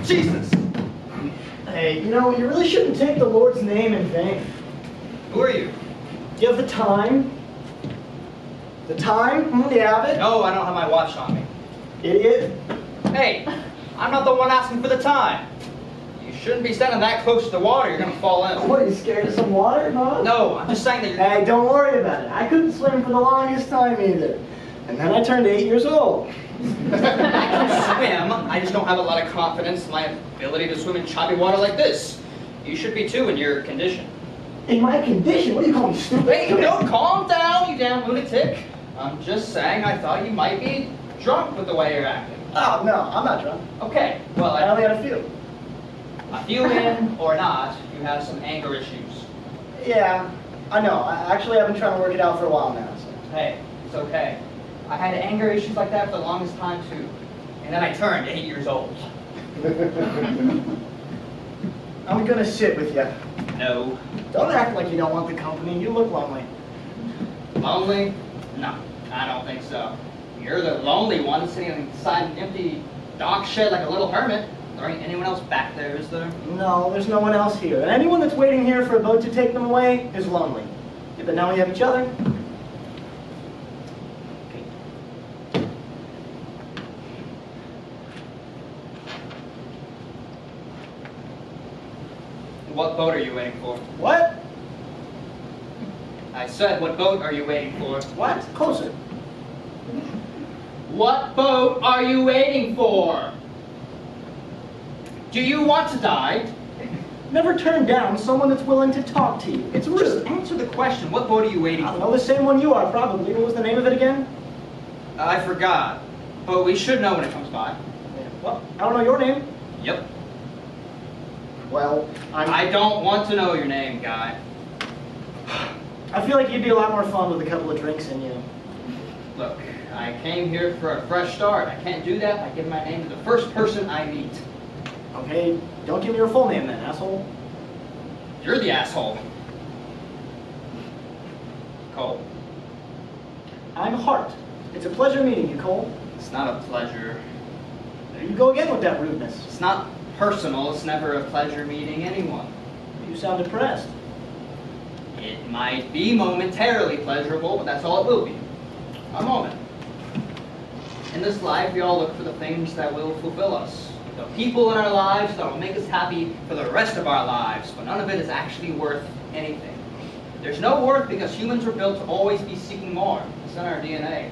Jesus! Hey, you know, you really shouldn't take the Lord's name in vain. Who are you? Do you have the time? The time? Do you have it? No, I don't have my watch on me. Idiot. Hey, I'm not the one asking for the time. You shouldn't be standing that close to the water. You're gonna fall in. What, are you scared of some water, huh? No, I'm just saying that you're... Hey, don't worry about it. I couldn't swim for the longest time either. And then I turned 8 years old. I can swim. I just don't have a lot of confidence in my ability to swim in choppy water like this. You should be too in your condition. In my condition? What do you call me, stupid? Hey, no, calm down, you damn lunatic. I'm just saying I thought you might be drunk with the way you're acting. Oh, no, I'm not drunk. Okay, well, I only had a few. a few in or not, you have some anger issues. Yeah, I know. Actually, I've been trying to work it out for a while now. So. Hey, it's okay. I had anger issues like that for the longest time too. And then I turned 8 years old. I'm gonna sit with you. No. Don't act like you don't want the company. You look lonely. Lonely? No, I don't think so. You're the lonely one sitting inside an empty dock shed like a little hermit. There ain't anyone else back there, is there? No, there's no one else here. And anyone that's waiting here for a boat to take them away is lonely. Yeah, but now we have each other. What boat are you waiting for? What? I said, what boat are you waiting for? What? Closer. What boat are you waiting for? Do you want to die? Never turn down someone that's willing to talk to you. It's Just rude. answer the question. What boat are you waiting I don't for? know, the same one you are, probably. What was the name of it again? I forgot. But we should know when it comes by. Well, I don't know your name. Yep. Well, I don't want to know your name, guy. I feel like you'd be a lot more fun with a couple of drinks in you. Look, I came here for a fresh start. I can't do that by giving my name to the first person I meet. Okay, don't give me your full name then, asshole. You're the asshole. Cole. I'm Hart. It's a pleasure meeting you, Cole. It's not a pleasure. There you go again with that rudeness. It's not personal. It's never a pleasure meeting anyone. You sound depressed. It might be momentarily pleasurable, but that's all it will be. A moment. In this life, we all look for the things that will fulfill us. The people in our lives that will make us happy for the rest of our lives, but none of it is actually worth anything. There's no worth because humans were built to always be seeking more. It's in our DNA.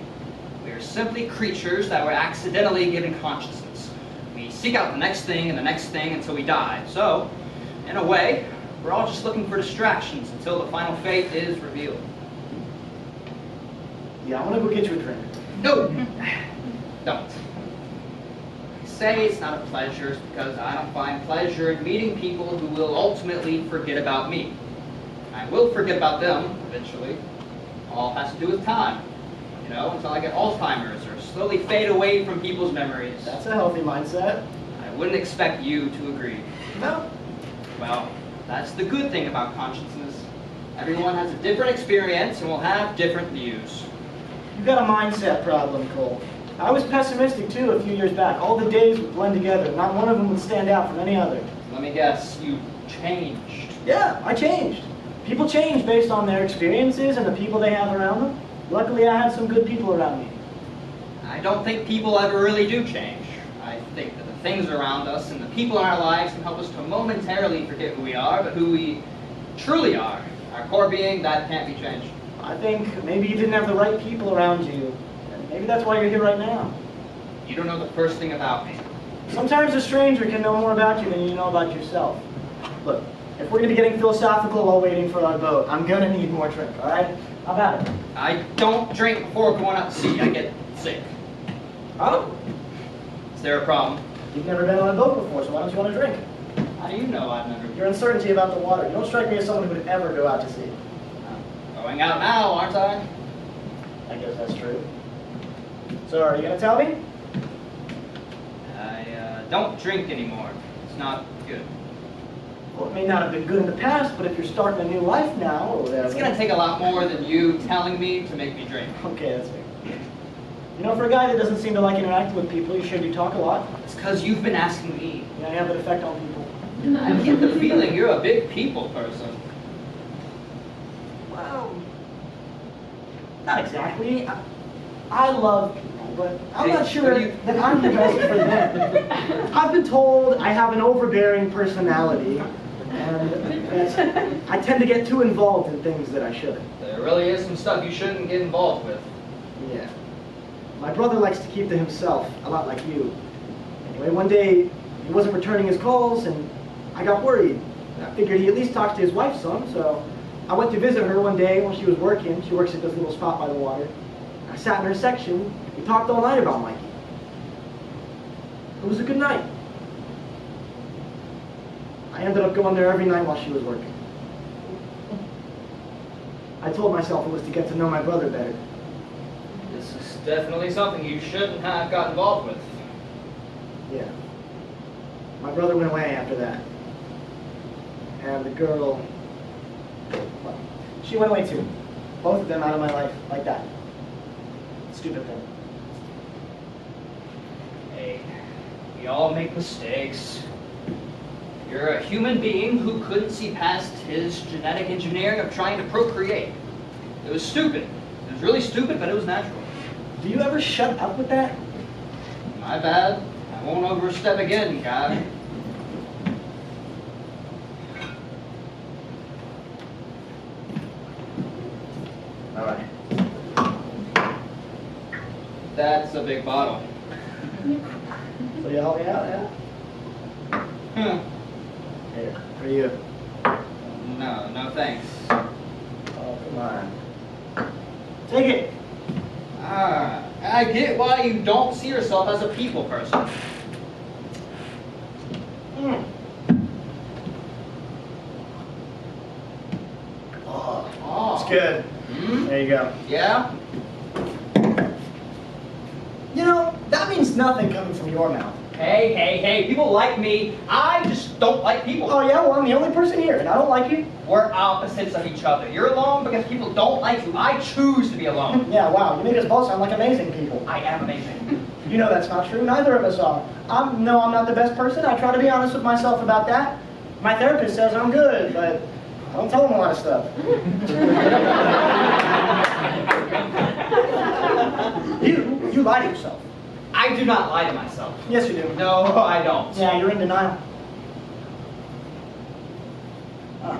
We are simply creatures that were accidentally given consciousness. We seek out the next thing and the next thing until we die. So, in a way, we're all just looking for distractions until the final fate is revealed. Yeah, I want to go get you a drink. No! Don't. I say it's not a pleasure because I don't find pleasure in meeting people who will ultimately forget about me. I will forget about them eventually. All has to do with time. You know, until I get Alzheimer's or slowly fade away from people's memories. That's a healthy mindset. I wouldn't expect you to agree. No. Well, that's the good thing about consciousness. Everyone has a different experience and will have different views. You've got a mindset problem, Cole. I was pessimistic too a few years back. All the days would blend together. Not one of them would stand out from any other. Let me guess, you changed. Yeah, I changed. People change based on their experiences and the people they have around them. Luckily, I had some good people around me. I don't think people ever really do change. I think that the things around us and the people in our lives can help us to momentarily forget who we are, but who we truly are. Our core being, that can't be changed. I think maybe you didn't have the right people around you. And maybe that's why you're here right now. You don't know the first thing about me. Sometimes a stranger can know more about you than you know about yourself. Look, if we're going to be getting philosophical while waiting for our boat, I'm going to need more drink, all right? How about it? I don't drink before going out to sea. I get sick. Oh? Is there a problem? You've never been on a boat before, so why don't you want to drink? How do you know I've never... Your uncertainty about the water. You don't strike me as someone who would ever go out to sea. I'm going out now, aren't I? I guess that's true. So, are you going to tell me? I don't drink anymore. It's not good. Well, it may not have been good in the past, but if you're starting a new life now, or whatever... It's gonna take a lot more than you telling me to make me drink. Okay, that's fair. You know, for a guy that doesn't seem to like interacting with people, you should talk a lot. It's because you've been asking me. Yeah, I have an effect on people. I get the feeling you're a big people person. Well, not exactly. I love people, but I'm not sure that I'm the best for them. I've been told I have an overbearing personality, and that I tend to get too involved in things that I shouldn't. There really is some stuff you shouldn't get involved with. Yeah. My brother likes to keep to himself, a lot like you. Anyway, one day, he wasn't returning his calls, and I got worried. I figured he at least talked to his wife some, so I went to visit her one day when she was working. She works at this little spot by the water. I sat in her section. We talked all night about Mikey. It was a good night. I ended up going there every night while she was working. I told myself it was to get to know my brother better. This is definitely something you shouldn't have got involved with. Yeah. My brother went away after that. And the girl, well, she went away too. Both of them out of my life, like that. Stupid thing. Hey, we all make mistakes. You're a human being who couldn't see past his genetic engineering of trying to procreate. It was stupid. It was really stupid, but it was natural. Do you ever shut up with that? My bad. I won't overstep again, guy. All right. That's a big bottle. So you help me out, yeah? Here, for you. No thanks. Oh, come on. Take it. I get why you don't see yourself as a people person. Oh, Oh. it's good. Hmm? There you go. Yeah? You know, that means nothing coming from your mouth. Hey, people like me. I just don't like people. Oh yeah, well I'm the only person here, and I don't like you. We're opposites of each other. You're alone because people don't like you. I choose to be alone. Yeah, wow, you make us both sound like amazing people. I am amazing. You know that's not true. Neither of us are. I'm not the best person. I try to be honest with myself about that. My therapist says I'm good, but I don't tell him a lot of stuff. You lie to yourself. I do not lie to myself. Yes, you do. No, I don't. Yeah, you're in denial. Huh.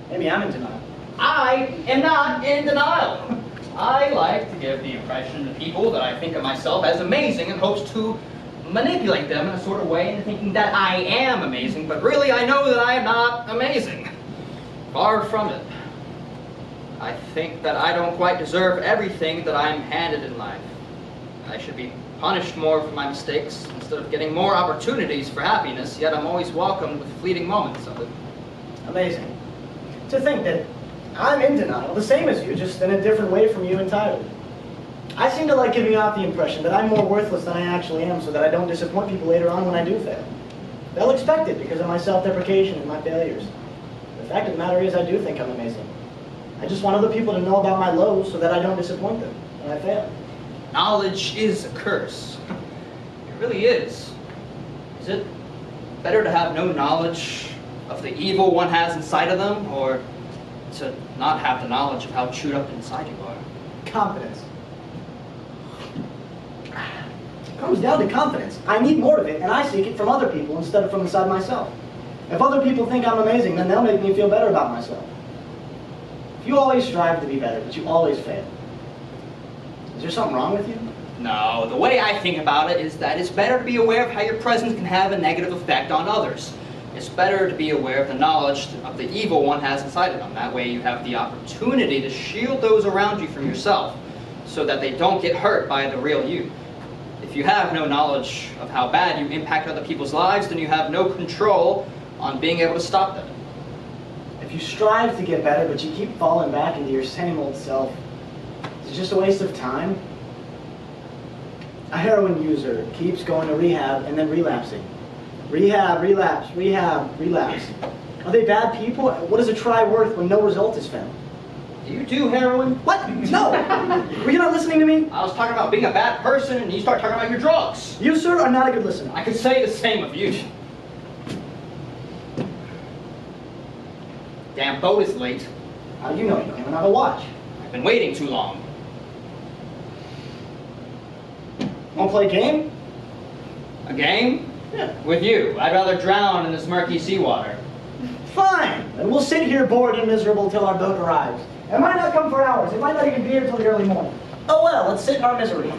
Maybe I'm in denial. I am not in denial. I like to give the impression to people that I think of myself as amazing in hopes to manipulate them in a sort of way into thinking that I am amazing, but really I know that I am not amazing. Far from it. I think that I don't quite deserve everything that I'm handed in life. I should be punished more for my mistakes instead of getting more opportunities for happiness, yet I'm always welcomed with fleeting moments of it. Amazing. To think that I'm in denial, the same as you, just in a different way from you entirely. I seem to like giving out the impression that I'm more worthless than I actually am so that I don't disappoint people later on when I do fail. They'll expect it because of my self-deprecation and my failures. The fact of the matter is I do think I'm amazing. I just want other people to know about my lows so that I don't disappoint them when I fail. Knowledge is a curse. It really is. Is it better to have no knowledge of the evil one has inside of them, or to not have the knowledge of how chewed up inside you are? Confidence. It comes down to confidence. I need more of it, and I seek it from other people instead of from inside myself. If other people think I'm amazing, then they'll make me feel better about myself. If you always strive to be better, but you always fail, is there something wrong with you? No, the way I think about it is that it's better to be aware of how your presence can have a negative effect on others. It's better to be aware of the knowledge of the evil one has inside of them. That way you have the opportunity to shield those around you from yourself so that they don't get hurt by the real you. If you have no knowledge of how bad you impact other people's lives, then you have no control on being able to stop them. If you strive to get better, but you keep falling back into your same old self, is it just a waste of time? A heroin user keeps going to rehab and then relapsing. Rehab, relapse, rehab, relapse. Are they bad people? What is a try worth when no result is found? Do you do heroin? What? No! Were you not listening to me? I was talking about being a bad person, and you start talking about your drugs. You, sir, are not a good listener. I could say the same of you. Damn boat is late. How do you know? You don't even have a watch. I've been waiting too long. Want to play a game? A game? Yeah. With you. I'd rather drown in this murky seawater. Fine. And we'll sit here bored and miserable till our boat arrives. It might not come for hours. It might not even be here till the early morning. Oh well, let's sit in our misery.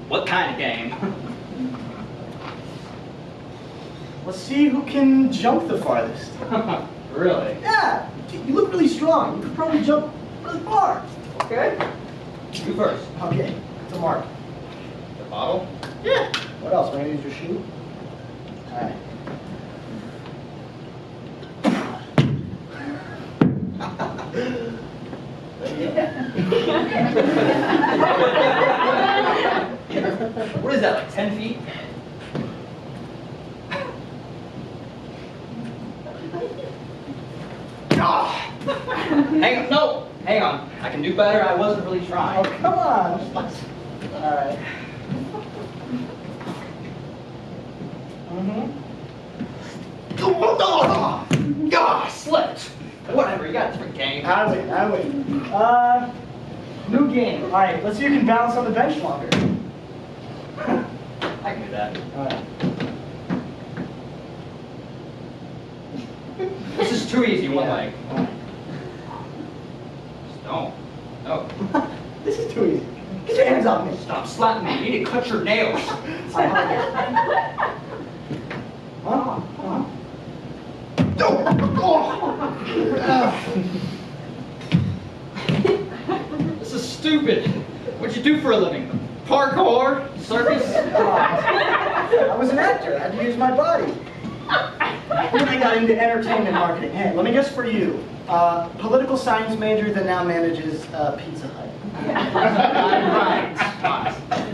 What kind of game? Let's see who can jump the farthest. Really? Yeah, you look really strong. You could probably jump really far. Okay. You first. Okay, it's a mark. The bottle? Yeah. What else? Am I gonna use your shoe? All right. What is that, like 10 feet? Ah. Hang on, no! Hang on. I can do better. I wasn't really Oh, trying. come on. All right. Slipped. Whatever, you got a different game. I win. New game. All right, let's see who can balance on the bench longer. I can do that. All right. This is too easy, one Yeah. leg. Just don't. No. This is too easy. Get your hands off me. Stop slapping me. You need to cut your nails. This is stupid. What'd you do for a living? Parkour? Circus? I was an actor. I had to use my body. Then I got into entertainment marketing. Hey, let me guess for you. Political science major that now manages Pizza Hut.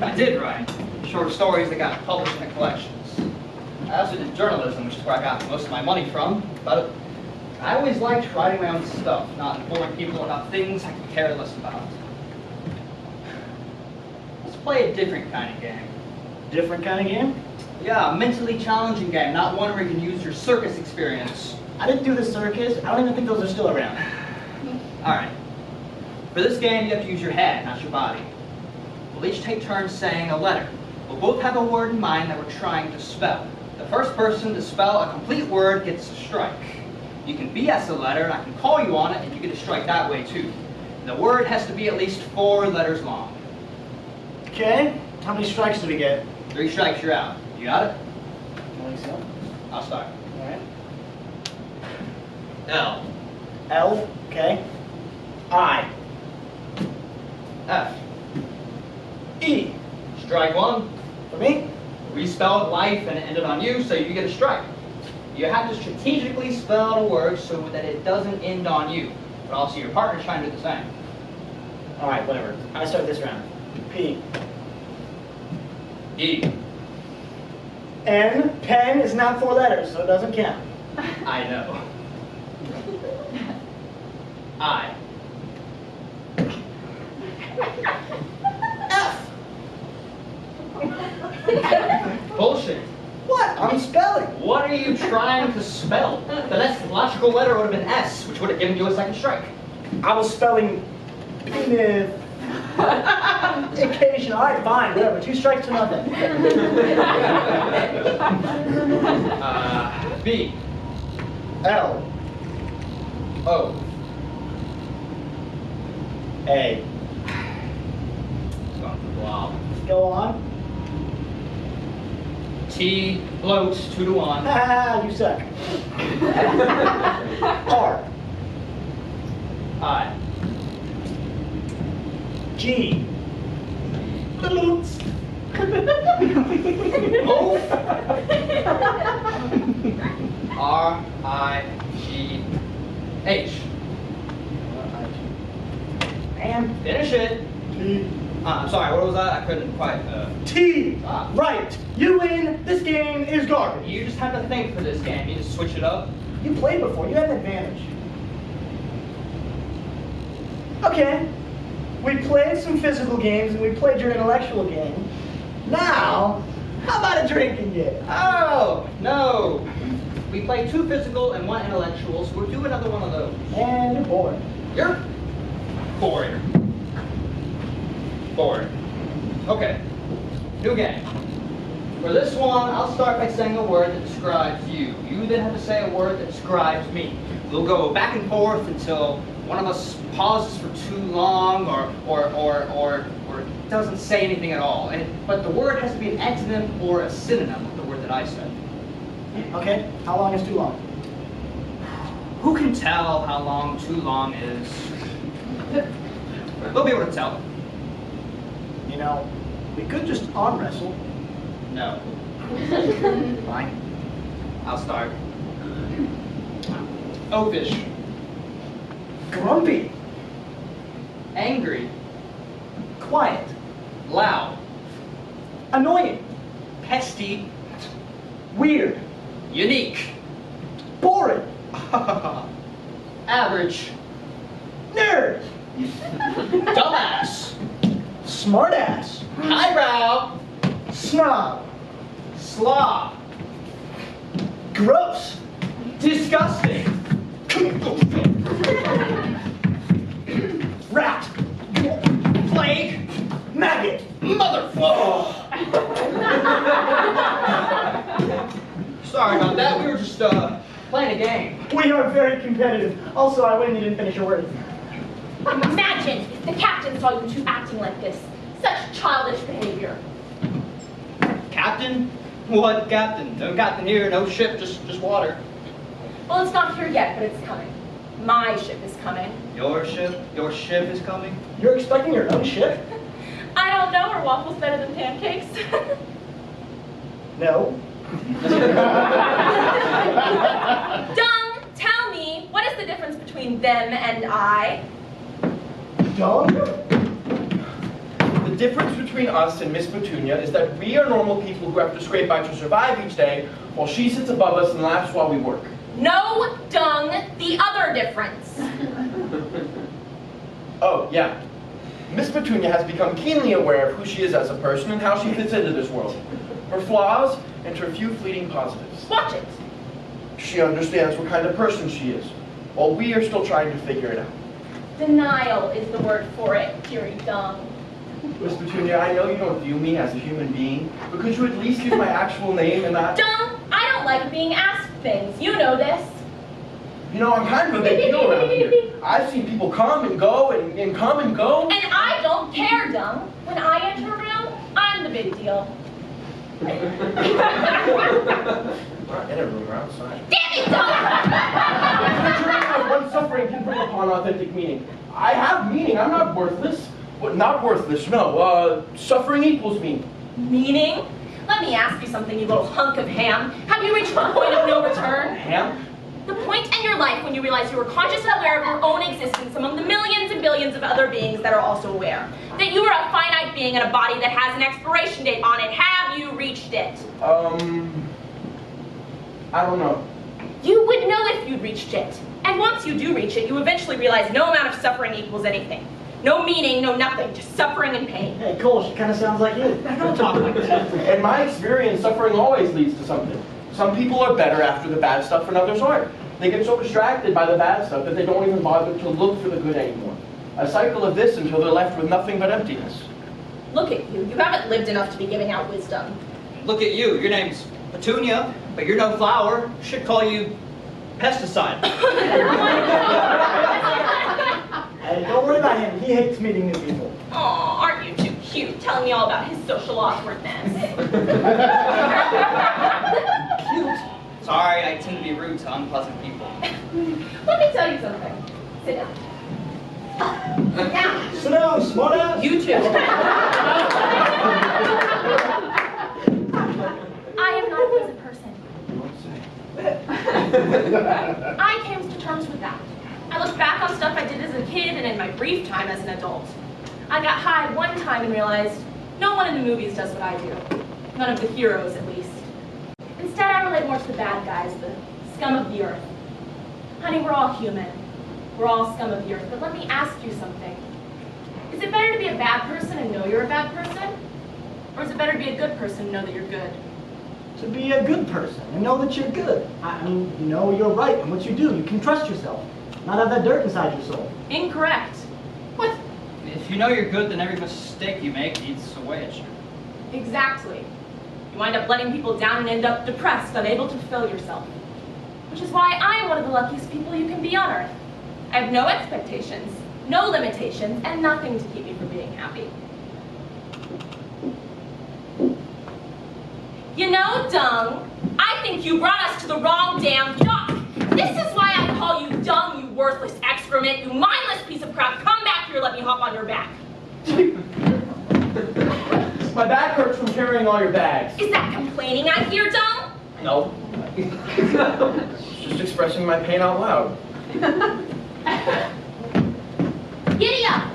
I did write short stories that got published in the collections. I also did journalism, which is where I got most of my money from. But I always liked writing my own stuff, not informing people about things I could care less about. Let's play a different kind of game. Different kind of game? Yeah, a mentally challenging game, not one where you can use your circus experience. I didn't do the circus. I don't even think those are still around. Alright. For this game, you have to use your head, not your body. We'll each take turns saying a letter. We'll both have a word in mind that we're trying to spell. The first person to spell a complete word gets a strike. You can BS a letter, and I can call you on it, and you get a strike that way too. The word has to be at least 4 letters long. Okay. How many strikes do we get? 3 strikes, you're out. You got it? I think so. I'll start. All right. L. L. Okay. I. F. E. Strike 1. For me? We spelled life and it ended on you, so you get a strike. You have to strategically spell out a word so that it doesn't end on you. But also your partner's trying to do the same. All right, whatever. I start this round. P. E. N. Pen is not 4 letters, so it doesn't count. I know. I. F. Bullshit. What? I'm spelling. What are you trying to spell? The next logical letter would have been S, which would have given you a second strike. I was spelling penis. Occasion. All right, fine, whatever. 2 strikes to nothing. B. L. O. A. It's going for a while. Go on. T. Floats 2 to 1. Ah, you suck. R. I. G. O. R. I. G. H. Man, man. Finish it. T. I'm sorry, what was that? I couldn't quite, T. Ah. Right. You win. This game is garbage. You just have to think for this game. You just switch it up. You played before. You had an advantage. Okay. We played some physical games and we played your intellectual game. Now, how about a drinking game? Oh, no. We played 2 physical and 1 intellectual, so we'll do another one of those. And you're bored. You're bored. Bored. Okay. New game. For this one, I'll start by saying a word that describes you. You then have to say a word that describes me. We'll go back and forth until one of us pauses for too long or doesn't say anything at all. But the word has to be an antonym or a synonym of the word that I said. Okay. How long is too long? Who can tell how long too long is? We'll be able to tell. You know, we could just arm wrestle. No. Fine. I'll start. Oafish. Grumpy. Angry. Quiet. Loud. Annoying. Pesty. Weird. Unique. Boring. Average. Nerd. Dumbass. Smartass. Highbrow. Snob. Slob. Gross. Disgusting. Rat. Plague. Maggot. Motherfucker. Sorry about that. We were just playing a game. We are very competitive. Also, I win. You didn't finish your word. Imagine if the captain saw you two acting like this. Such childish behavior. Captain? What captain? No captain here. No ship. Just water. Well, it's not here yet, but it's coming. My ship is coming. Your ship? Your ship is coming? You're expecting your own ship? I don't know. Are waffles better than pancakes? No. Dung, tell me, what is the difference between them and I? Dung? The difference between us and Miss Petunia is that we are normal people who have to scrape by to survive each day, while she sits above us and laughs while we work. No, Dung, the other difference. Oh, yeah. Miss Petunia has become keenly aware of who she is as a person and how she fits into this world. Her flaws and her few fleeting positives. Watch it. She understands what kind of person she is, while we are still trying to figure it out. Denial is the word for it, dearie Dung. Miss Petunia, I know you don't view me as a human being, but could you at least use my actual name and not... Dung, I don't like being asked things. You know this. You know, I'm kind of a big deal around here. I've seen people come and go and come and go. And I don't care, Dung. When I enter a room, I'm the big deal. We're not in a room, we're outside. Damn it, Dung! The journey of one suffering can bring upon authentic meaning. I have meaning, I'm not worthless. Well, not worthless, no. Suffering equals me. Meaning? Let me ask you something, you little hunk of ham. Have you reached the point of no return? Ham? The point in your life when you realize you are conscious and aware of your own existence among the millions and billions of other beings that are also aware. That you are a finite being in a body that has an expiration date on it. Have you reached it? I don't know. You would know if you'd reached it. And once you do reach it, you eventually realize no amount of suffering equals anything. No meaning, no nothing, just suffering and pain. Hey, Cole, she kind of sounds like you. Don't talk like that. In my experience, suffering always leads to something. Some people are better after the bad stuff and others aren't. They get so distracted by the bad stuff that they don't even bother to look for the good anymore. A cycle of this until they're left with nothing but emptiness. Look at you. You haven't lived enough to be giving out wisdom. Look at you. Your name's Petunia, but you're no flower. Should call you pesticide. Hey, don't worry about him. He hates meeting new people. Aw, aren't you too cute, telling me all about his social awkwardness. Cute. Sorry, I tend to be rude to unpleasant people. Let me tell you something. Sit down. Sit down. Sit down, smartass. You too. I am not a pleasant person. I came to terms with that. I I look back on stuff I did as a kid and in my brief time as an adult. I got high one time and realized no one in the movies does what I do. None of the heroes, at least. Instead, I relate more to the bad guys, the scum of the earth. Honey, we're all human. We're all scum of the earth, but let me ask you something. Is it better to be a bad person and know you're a bad person? Or is it better to be a good person and know that you're good? To be a good person and know that you're good. I mean, you know you're right in what you do. You can trust yourself. Not have that dirt inside your soul. Incorrect. What? If you know you're good, then every mistake you make eats away at you. Exactly. You wind up letting people down and end up depressed, unable to fulfill yourself. Which is why I am one of the luckiest people you can be on Earth. I have no expectations, no limitations, and nothing to keep me from being happy. You know, Dung, I think you brought us to the wrong damn dock. This is why I call you Dung, you worthless excrement, you mindless piece of crap. Come back here, let me hop on your back. My back hurts from carrying all your bags. Is that complaining I hear, Dung? No. Just expressing my pain out loud. Giddy up!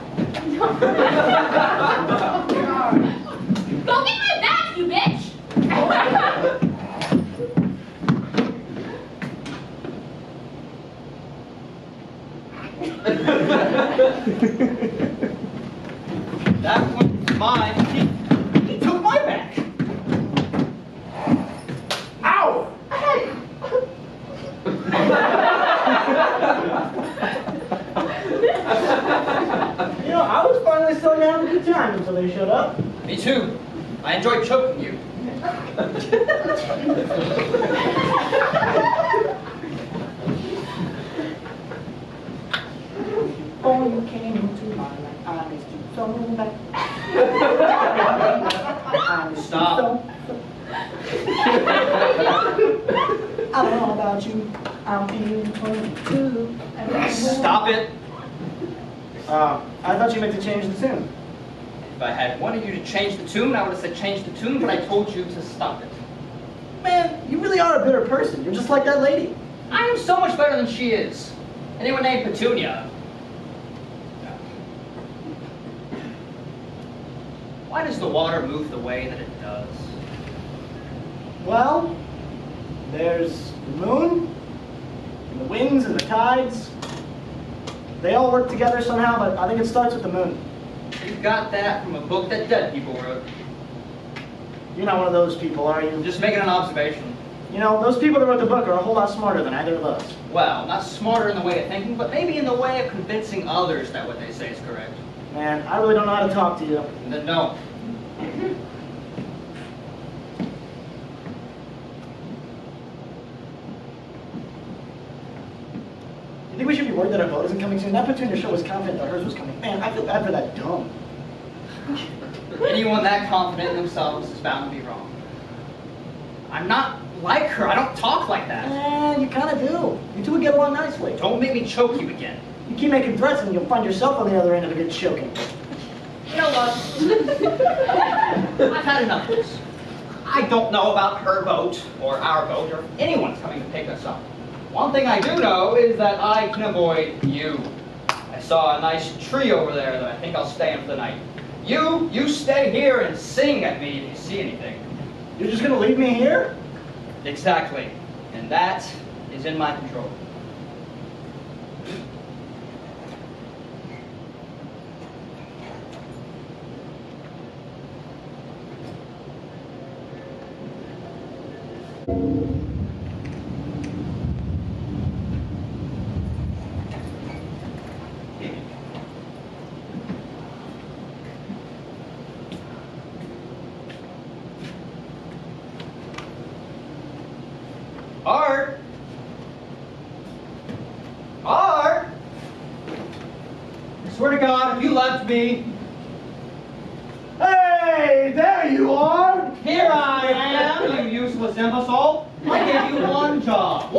Go get my bags, you bitch! That one's mine. He took my back. Ow! Hey! You know, I was finally starting to have a good time until they showed up. Me too. I enjoyed choking you. Oh, you came into my life. I missed you so bad. I missed Stop. you so. I don't know about you. I'm feeling 22. Stop it. I thought you meant to change the tune. If I had wanted you to change the tune, I would have said change the tune, but I told you to stop it. Man, you really are a bitter person. You're just like that lady. I am so much better than she is. Anyone named Petunia. Why does the water move the way that it does? Well, there's the moon, and the winds, and the tides. They all work together somehow, but I think it starts with the moon. You got that from a book that dead people wrote. You're not one of those people, are you? I'm just making an observation. You know, those people that wrote the book are a whole lot smarter than either of us. Well, not smarter in the way of thinking, but maybe in the way of convincing others that what they say is correct. Man, I really don't know how to talk to you. And then don't. You think we should be worried that our boat isn't coming soon? That Petunia show was confident that hers was coming. Man, I feel bad for that dumb. Anyone that confident in themselves is bound to be wrong. I'm not like her. I don't talk like that. You kind of do. You two would get along nicely. Don't make me choke you again. You keep making threats and you'll find yourself on the other end of a good choking. You know what? I've had enough of this. I don't know about her boat, or our boat, or if anyone's coming to pick us up. One thing I do know is that I can avoid you. I saw a nice tree over there that I think I'll stay in for the night. You stay here and sing at me if you see anything. You're just gonna leave me here? Exactly. And that is in my control. Art! Art! I swear to God, if you left me... Hey, there you are! Here I am, you useless imbecile! I gave you one job,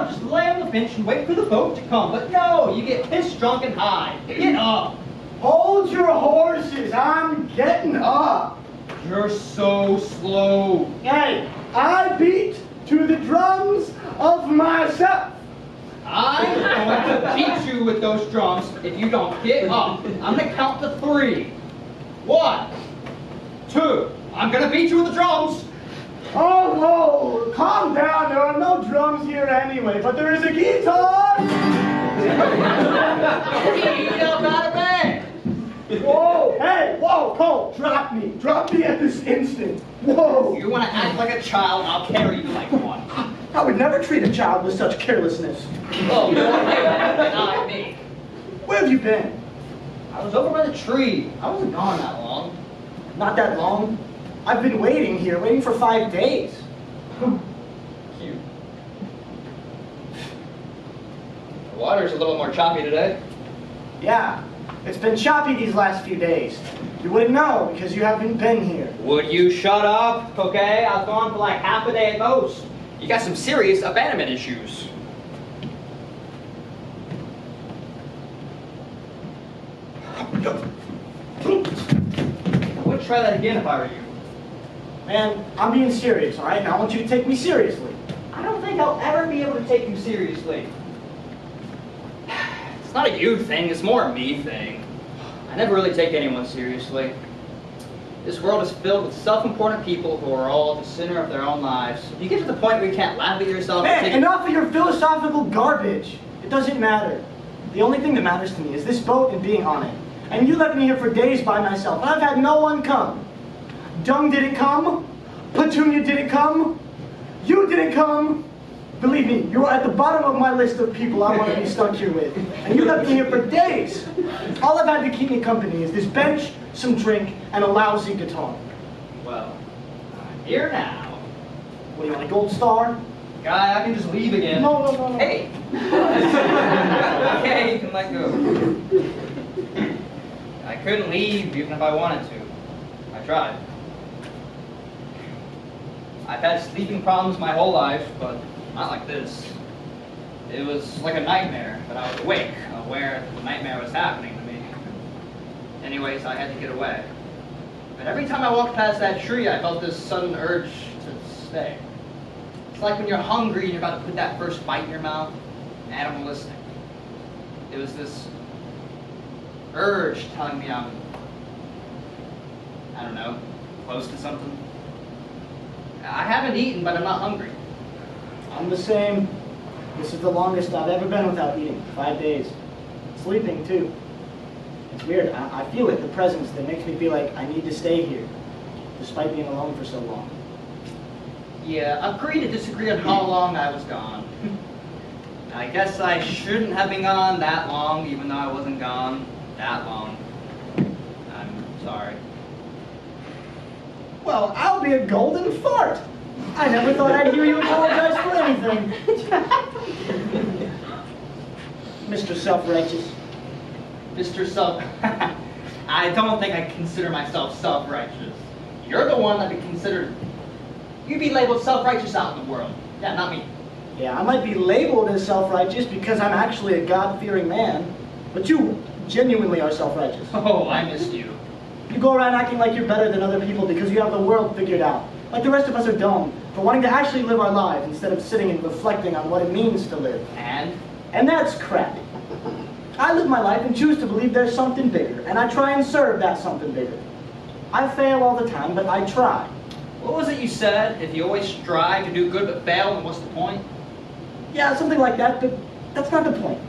just lay on the bench and wait for the boat to come. But no, you get pissed, drunk, and high. Get up! Hold your horses, I'm getting up! You're so slow. Hey, I beat to the drums of myself! I'm going to teach you with those drums if you don't get up. I'm gonna count to 3. 1, 2. I'm gonna beat you with the drums. Oh, whoa, calm down. There are no drums here anyway, but there is a guitar. Get up out of bed. Whoa, hey, whoa, Cole, drop me. Drop me at this instant. Whoa. You wanna act like a child, I'll carry you like one. I would never treat a child with such carelessness. Oh, you're not me. Where have you been? I was over by the tree. I wasn't gone that long. Not that long. I've been waiting here, waiting for 5 days. Cute. The water's a little more choppy today. Yeah, it's been choppy these last few days. You wouldn't know because you haven't been here. Would you shut up, okay? I was gone for like half a day at most. You got some serious abandonment issues. I would try that again if I were you. Man, I'm being serious, all right? Now I want you to take me seriously. I don't think I'll ever be able to take you seriously. It's not a you thing, it's more a me thing. I never really take anyone seriously. This world is filled with self-important people who are all at the center of their own lives. If you get to the point where you can't laugh at yourself... Man, enough of your philosophical garbage. It doesn't matter. The only thing that matters to me is this boat and being on it. And you left me here for days by myself, and I've had no one come. Dung didn't come. Petunia didn't come. You didn't come. Believe me, you are at the bottom of my list of people I want to be stuck here with. And you left me here for days. All I've had to keep me company is this bench, some drink, and a lousy guitar. Well, I'm here now. What do you want, a gold star? Guy, I can just leave again. No. Hey! Okay, you can let go. I couldn't leave even if I wanted to. I tried. I've had sleeping problems my whole life, but not like this. It was like a nightmare, but I was awake, aware that the nightmare was happening to me. Anyways, I had to get away. But every time I walked past that tree, I felt this sudden urge to stay. It's like when you're hungry and you're about to put that first bite in your mouth, animalistic. It was this urge telling me I'm, I don't know, close to something. I haven't eaten, but I'm not hungry. I'm the same. This is the longest I've ever been without eating. 5 days. Sleeping, too. It's weird. I feel it, the presence that makes me feel like I need to stay here, despite being alone for so long. Yeah, agree to disagree on how long I was gone. I guess I shouldn't have been gone that long, even though I wasn't gone that long. I'm sorry. Well, I'll be a golden fart. I never thought I'd hear you apologize for anything. Mr. Self-Righteous. Mr. Self... I don't think I consider myself self-righteous. You're the one that would be considered... You'd be labeled self-righteous out in the world. Yeah, not me. Yeah, I might be labeled as self-righteous because I'm actually a God-fearing man, but you genuinely are self-righteous. Oh, I missed you. You go around acting like you're better than other people because you have the world figured out. Like the rest of us are dumb for wanting to actually live our lives instead of sitting and reflecting on what it means to live. And that's crap. I live my life and choose to believe there's something bigger, and I try and serve that something bigger. I fail all the time, but I try. What was it you said? If you always strive to do good but fail, then what's the point? Yeah, something like that, but that's not the point.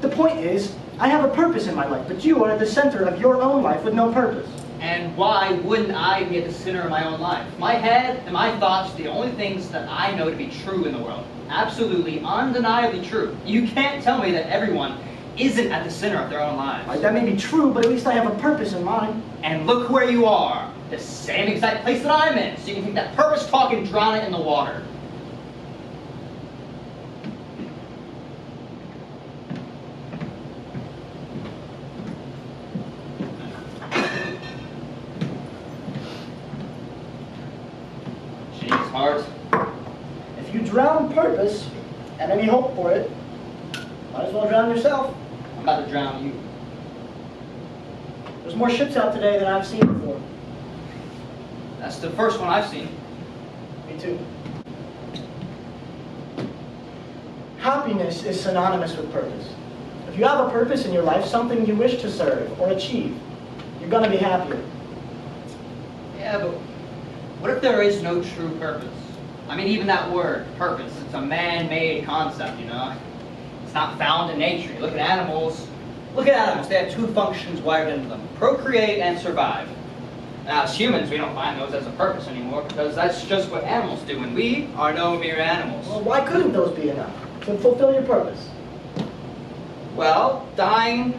The point is, I have a purpose in my life, but you are at the center of your own life with no purpose. And why wouldn't I be at the center of my own life? My head and my thoughts are the only things that I know to be true in the world. Absolutely, undeniably true. You can't tell me that everyone isn't at the center of their own lives. Right, that may be true, but at least I have a purpose in mind. And look where you are. The same exact place that I'm in. So you can take that purpose talk and drown it in the water. Jeez, Hart. If you drown purpose, and any hope for it, might as well drown yourself. I'm about to drown you. There's more ships out today than I've seen before. That's the first one I've seen. Me too. Happiness is synonymous with purpose. If If you have a purpose in your life, something you wish to serve or achieve, you're going to be happier. Yeah, but what if there is no true purpose? I mean, even that word, purpose, it's a man-made concept, you know? It's not found in nature. You look at animals. Look at animals. They have two functions wired into them: procreate and survive. Now, as humans, we don't find those as a purpose anymore because that's just what animals do, and we are no mere animals. Well, why couldn't those be enough to fulfill your purpose? Well, dying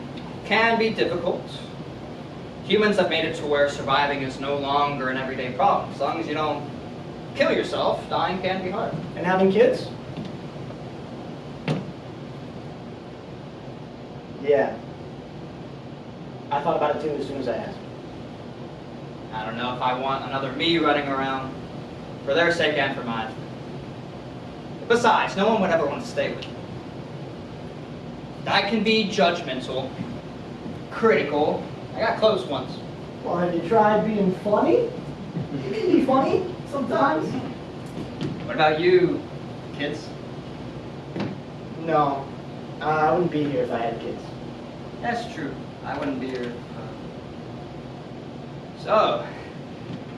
can be difficult. Humans have made it to where surviving is no longer an everyday problem. As long as you don't kill yourself, dying can be hard. And having kids? Yeah. I thought about it too as soon as I asked. I don't know if I want another me running around, for their sake and for mine. Besides, no one would ever want to stay with me. I can be judgmental, critical. I got close ones. Well, have you tried being funny? You can be funny sometimes. What about you, kids? No, I wouldn't be here if I had kids. That's true. I wouldn't be here. So,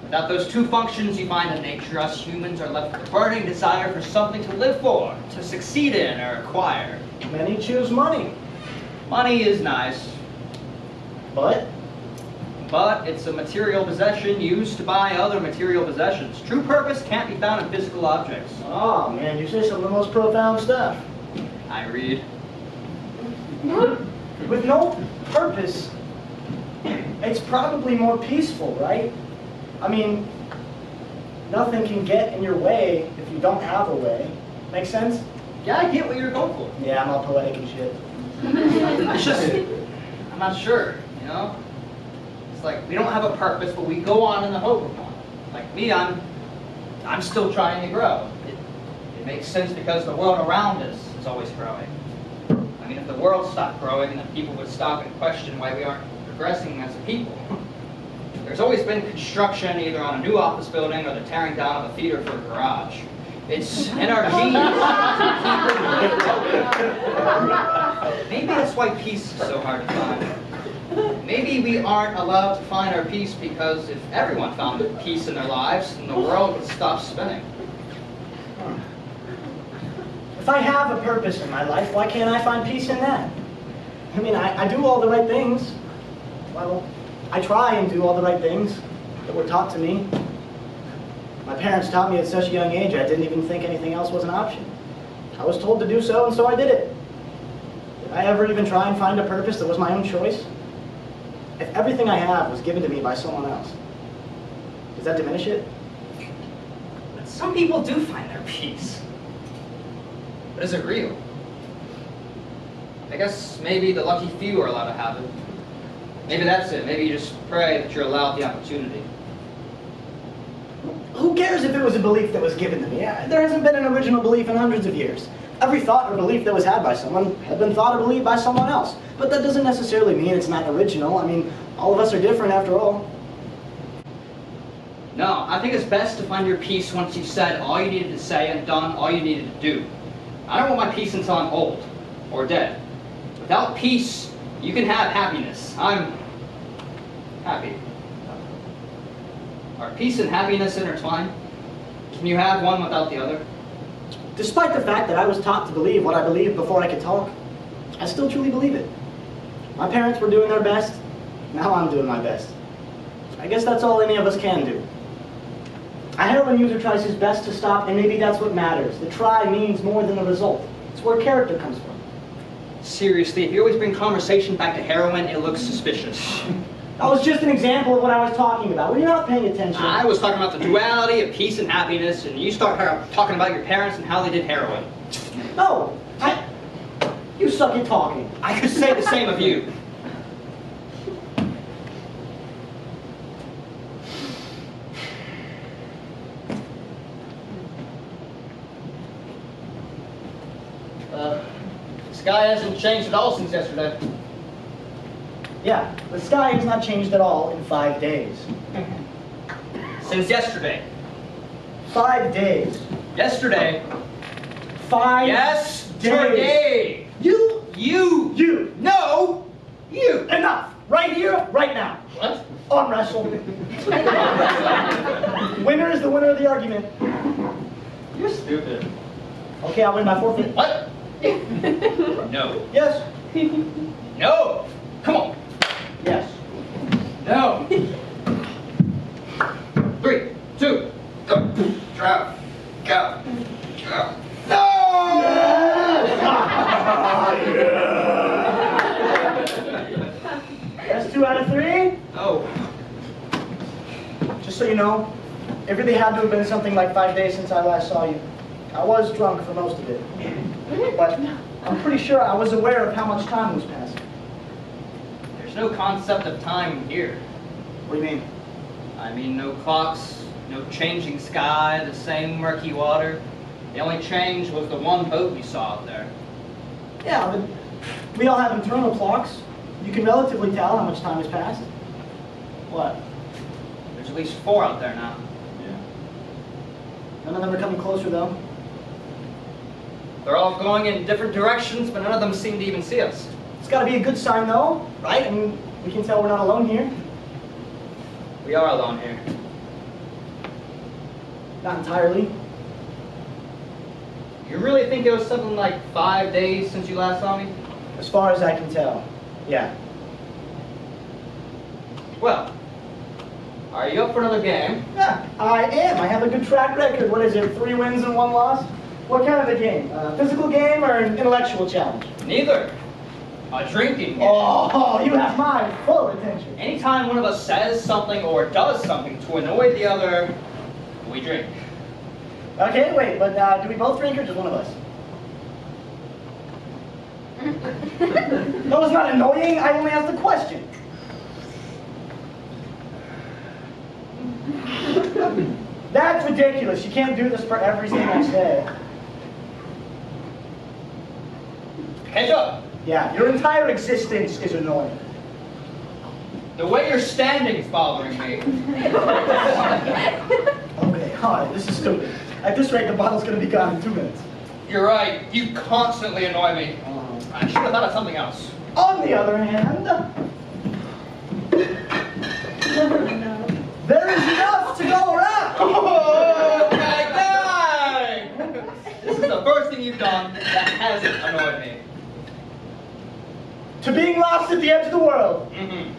without those two functions you find in nature, us humans are left with a burning desire for something to live for, to succeed in, or acquire. Many choose money. Money is nice, But it's a material possession used to buy other material possessions. True purpose can't be found in physical objects. oh man, you say some of the most profound stuff. I read. With no purpose, it's probably more peaceful, right? I mean, nothing can get in your way if you don't have a way. Make sense? Yeah, I get what you're going for. Yeah, I'm all poetic and shit. It's just, I'm not sure, you know? It's like, we don't have a purpose, but we go on in the hope of one. Like me, I'm still trying to grow. It makes sense because the world around us is always growing. I mean, if the world stopped growing, then people would stop and question why we aren't progressing as a people. There's always been construction either on a new office building or the tearing down of a theater for a garage. It's in our genes. Maybe that's why peace is so hard to find. Maybe we aren't allowed to find our peace because if everyone found peace in their lives, then the world would stop spinning. If I have a purpose in my life, why can't I find peace in that? I mean, I do all the right things. Well, I try and do all the right things that were taught to me. My parents taught me at such a young age, I didn't even think anything else was an option. I was told to do so, and so I did it. Did I ever even try and find a purpose that was my own choice? If everything I have was given to me by someone else, does that diminish it? But some people do find their peace. But is it real? I guess maybe the lucky few are allowed to have it. Maybe that's it. Maybe you just pray that you're allowed the opportunity. Who cares if it was a belief that was given to me? There hasn't been an original belief in hundreds of years. Every thought or belief that was had by someone had been thought or believed by someone else. But that doesn't necessarily mean it's not original. I mean, all of us are different after all. No, I think it's best to find your peace once you've said all you needed to say and done all you needed to do. I don't want my peace until I'm old or dead. Without peace, you can have happiness. I'm happy. Are peace and happiness intertwined? Can you have one without the other? Despite the fact that I was taught to believe what I believed before I could talk, I still truly believe it. My parents were doing their best. Now I'm doing my best. I guess that's all any of us can do. A heroin user tries his best to stop, and maybe that's what matters. The try means more than the result. It's where character comes from. Seriously, if you always bring conversation back to heroin, it looks suspicious. That was just an example of what I was talking about. Were you not paying attention? I was talking about the duality of peace and happiness, and you start talking about your parents and how they did heroin. No, you suck at talking. I could say the same of you. The sky hasn't changed at all since yesterday. Yeah, the sky has not changed at all in 5 days. Since yesterday. 5 days. Yesterday. 5 Yes, days. today. You. You. You! Enough! Right here, right now. What? Arm wrestle. Winner is the winner of the argument. You're stupid. Okay, I'll win by forfeit. What? No. Yes. No! Come on. Yes. No. 3, 2, go. Drop. Go. Go. No! That's 2 out of 3. Oh. Just so you know, it really had to have been something like 5 days since I last saw you. I was drunk for most of it. But I'm pretty sure I was aware of how much time was passing. There's no concept of time here. What do you mean? I mean, no clocks, no changing sky, the same murky water. The only change was the one boat you saw out there. Yeah, but we all have internal clocks. You can relatively tell how much time has passed. What? There's at least 4 out there now. None of them are coming closer, though. They're all going in different directions, but none of them seem to even see us. It's got to be a good sign, though, right? I mean, we can tell we're not alone here. We are alone here. Not entirely. You really think it was something like 5 days since you last saw me? As far as I can tell, yeah. Well, are you up for another game? Yeah, I am. I have a good track record. What is it, 3 wins and 1 loss? What kind of a game? A physical game or an intellectual challenge? Neither. A drinking game. Oh, you have my full attention. Anytime one of us says something or does something to annoy the other, we drink. Okay, wait, but do we both drink or just one of us? No, it's not annoying. I only asked a question. That's ridiculous. You can't do this for every single day. Catch up. Yeah, your entire existence is annoying. The way you're standing is bothering me. Okay, alright, this is stupid. At this rate, the bottle's gonna be gone in 2 minutes. You're right. You constantly annoy me. I should have thought of something else. On the other hand, there is enough to go around. Oh, my God! This is the first thing you've done that hasn't annoyed me. To being lost at the edge of the world. Mm-hmm.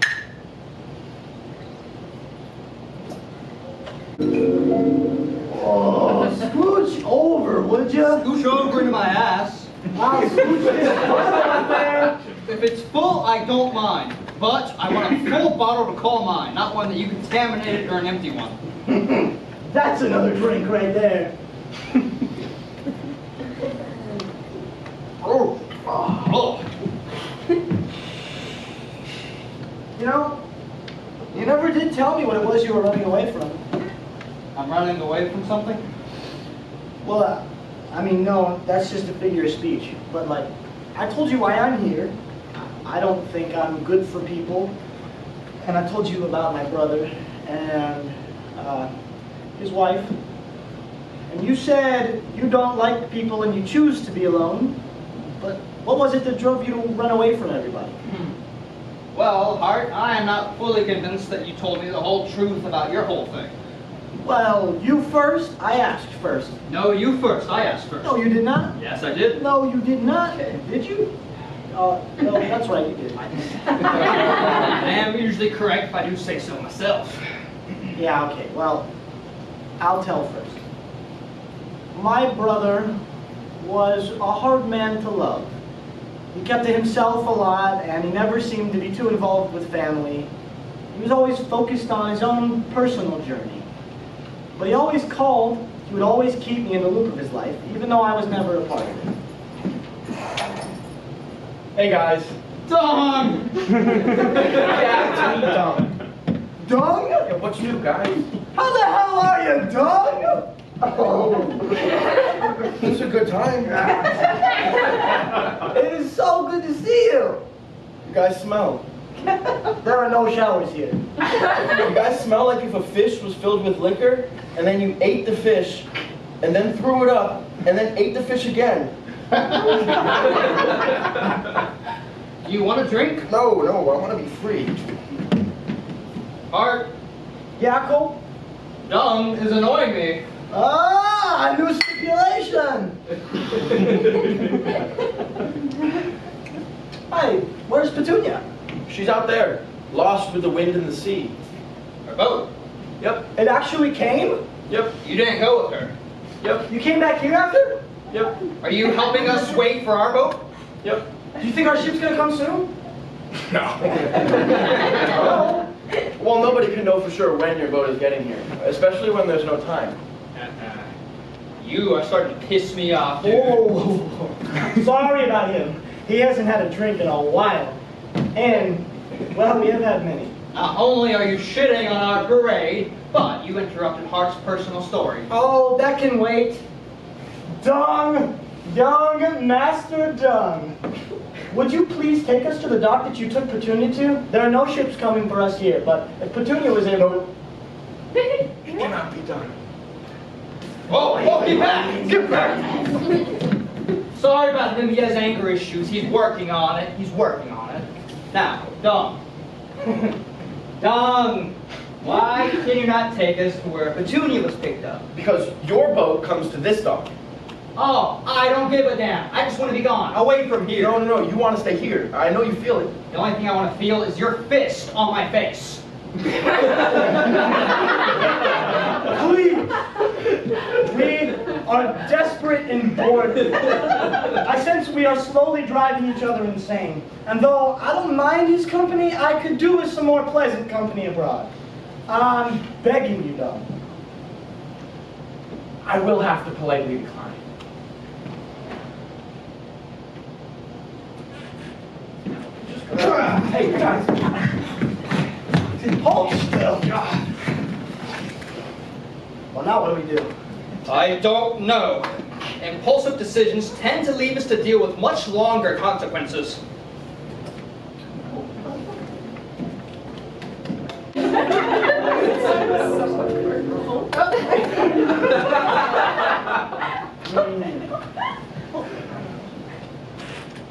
Oh, scooch over, would ya? Scooch over into my ass. I'll scooch this bottle up there. If it's full, I don't mind. But I want a full bottle to call mine, not one that you contaminated or an empty one. That's another drink right there. Oh. Oh. You know, you never did tell me what it was you were running away from. I'm running away from something? Well, I mean, no, that's just a figure of speech. But, like, I told you why I'm here. I don't think I'm good for people. And I told you about my brother and his wife. And you said you don't like people and you choose to be alone. But what was it that drove you to run away from everybody? Well, Hart, I am not fully convinced that you told me the whole truth about your whole thing. Well, you first. I asked first. No, you first. I asked first. No, you did not. Yes, I did. No, you did not. Did you? No, that's right, you did. I am usually correct if I do say so myself. Yeah, okay, well, I'll tell first. My brother was a hard man to love. He kept to himself a lot, and he never seemed to be too involved with family. He was always focused on his own personal journey. But he always called. He would always keep me in the loop of his life, even though I was never a part of it. Hey guys. Dung! Yeah, it's me, Dung. Dung? Yeah, what's new, guys? How the hell are you, Dung? Oh. It's a good time. It is so good to see you. You guys smell. There are no showers here. You guys smell like if a fish was filled with liquor, and then you ate the fish, and then threw it up, and then ate the fish again. You want a drink? No, I want to be free. Art, Yeah, Cole? dung is annoying me. Ah, a new stipulation! Hey, where's Petunia? She's out there, lost with the wind and the sea. Our boat. Yep, It actually came? yep, You didn't go with her. yep, You came back here after? yep, Are you helping us wait for our boat? yep. Do you think our ship's gonna come soon? No. Well, nobody can know for sure when your boat is getting here, especially when there's no time. You are starting to piss me off, dude. Oh, sorry about him. He hasn't had a drink in a while. And, well, we have had many. Not only are you shitting on our parade, but you interrupted Hart's personal story. Oh, that can wait. Dung, young Master Dung. Would you please take us to the dock that you took Petunia to? There are no ships coming for us here, but if Petunia was able... It cannot be done. Oh, get back! Get back! Sorry about him, he has anger issues. He's working on it. Now, Dung. Dung! Why can you not take us to where Petunia was picked up? Because your boat comes to this dock. Oh, I don't give a damn. I just want to be gone, away from here. No, you want to stay here. I know you feel it. The only thing I want to feel is your fist on my face. Please! We are desperate and bored. I sense we are slowly driving each other insane. And though I don't mind his company, I could do with some more pleasant company abroad. I'm begging you, Dung. I will have to politely decline. Hey, guys. Hold still. Well, now what do we do? I don't know. Impulsive decisions tend to leave us to deal with much longer consequences.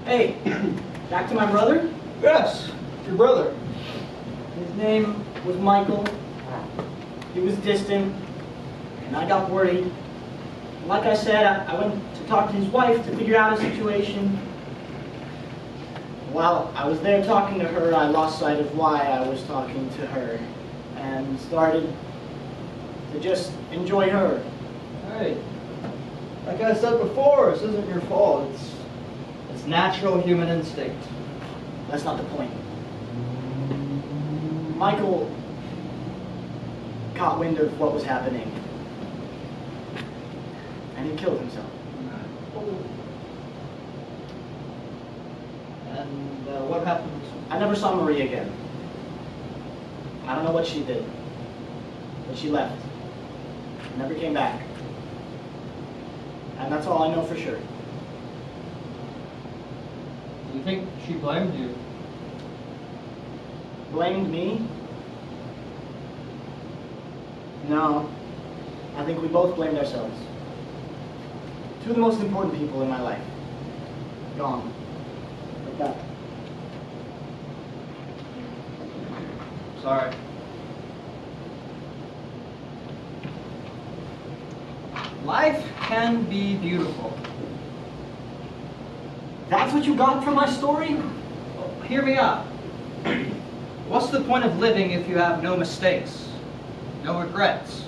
Hey, back to my brother? Yes, your brother. His name was Michael. He was distant, and I got worried. Like I said, I went to talk to his wife to figure out a situation. While I was there talking to her, I lost sight of why I was talking to her, and started to just enjoy her. Hey, like I said before, this isn't your fault. It's natural human instinct. That's not the point. Michael caught wind of what was happening, and he killed himself. And what happened? I never saw Marie again. I don't know what she did, but she left. Never came back. And that's all I know for sure. Do you think she blamed you? Blamed me? No. I think we both blamed ourselves. Two of the most important people in my life. Gone. Like that. Sorry. Life can be beautiful. That's what you got from my story? Well, hear me out. What's the point of living if you have no mistakes, no regrets?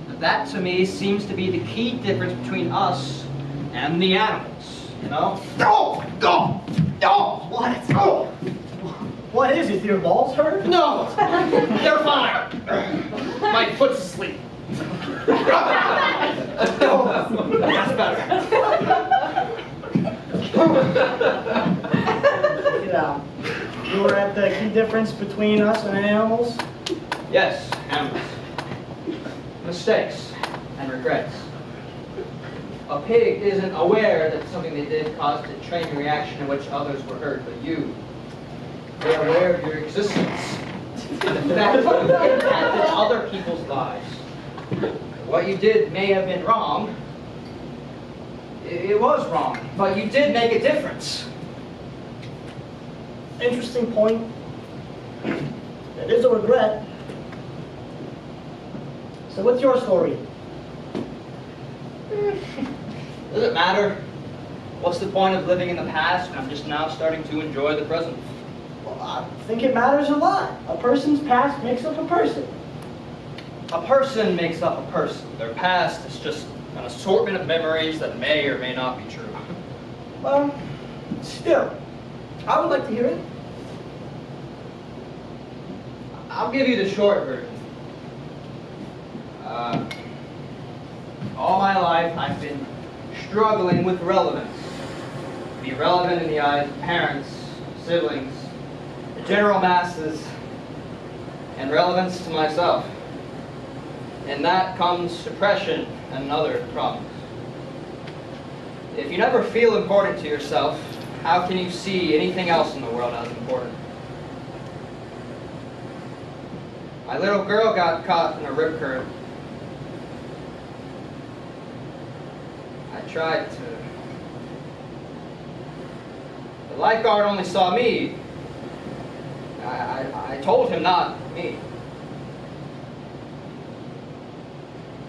But that to me seems to be the key difference between us and the animals, you know? Oh! Oh! Oh! What? Oh! What is it? Your balls hurt? No! They're fine! My foot's asleep. That's better. Yeah. You were at the key difference between us and animals? Yes, animals. Mistakes and regrets. A pig isn't aware that something they did caused a chain reaction in which others were hurt, but you. They're aware of your existence. And the fact that you impacted other people's lives. What you did may have been wrong. It was wrong, but you did make a difference. interesting point. It is a regret. So what's your story? Does it matter? What's the point of living in the past when I'm just now starting to enjoy the present? Well, I think it matters a lot. A person's past makes up a person. A person makes up a person. Their past is just an assortment of memories that may or may not be true. Well, still, I would like to hear it. I'll give you the short version. All my life I've been struggling with relevance. Be relevant in the eyes of parents, siblings, the general masses, and relevance to myself. And that comes depression and other problems. If you never feel important to yourself, how can you see anything else in the world as important? My little girl got caught in a rip current. I tried to. The lifeguard only saw me. I told him not me.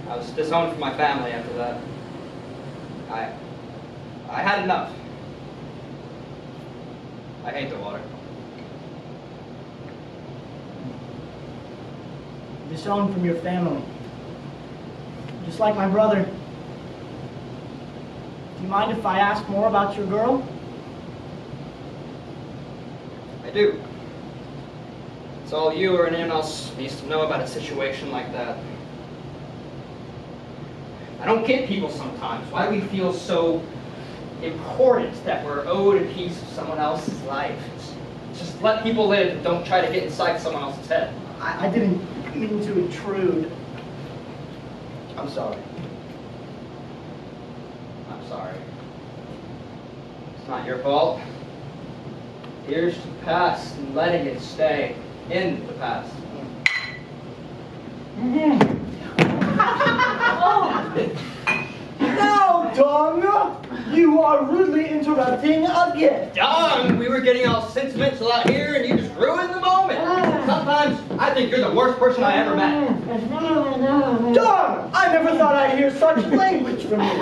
I was disowned from my family after that. I had enough. I hate the water. Disowned from your family. Just like my brother. Do you mind if I ask more about your girl? I do. It's all you or anyone else needs to know about a situation like that. I don't get people sometimes. Why do we feel so important that we're owed a piece of someone else's life? Just let people live and don't try to get inside someone else's head. I didn't mean to intrude. I'm sorry. I'm sorry. It's not your fault. Here's the past and letting it stay in the past. Now, Donna, you are rudely interrupting again. Done! We were getting all sentimental out here and you just ruined the moment. Sometimes I think you're the worst person I ever met. Donna, I never thought I'd hear such language from you.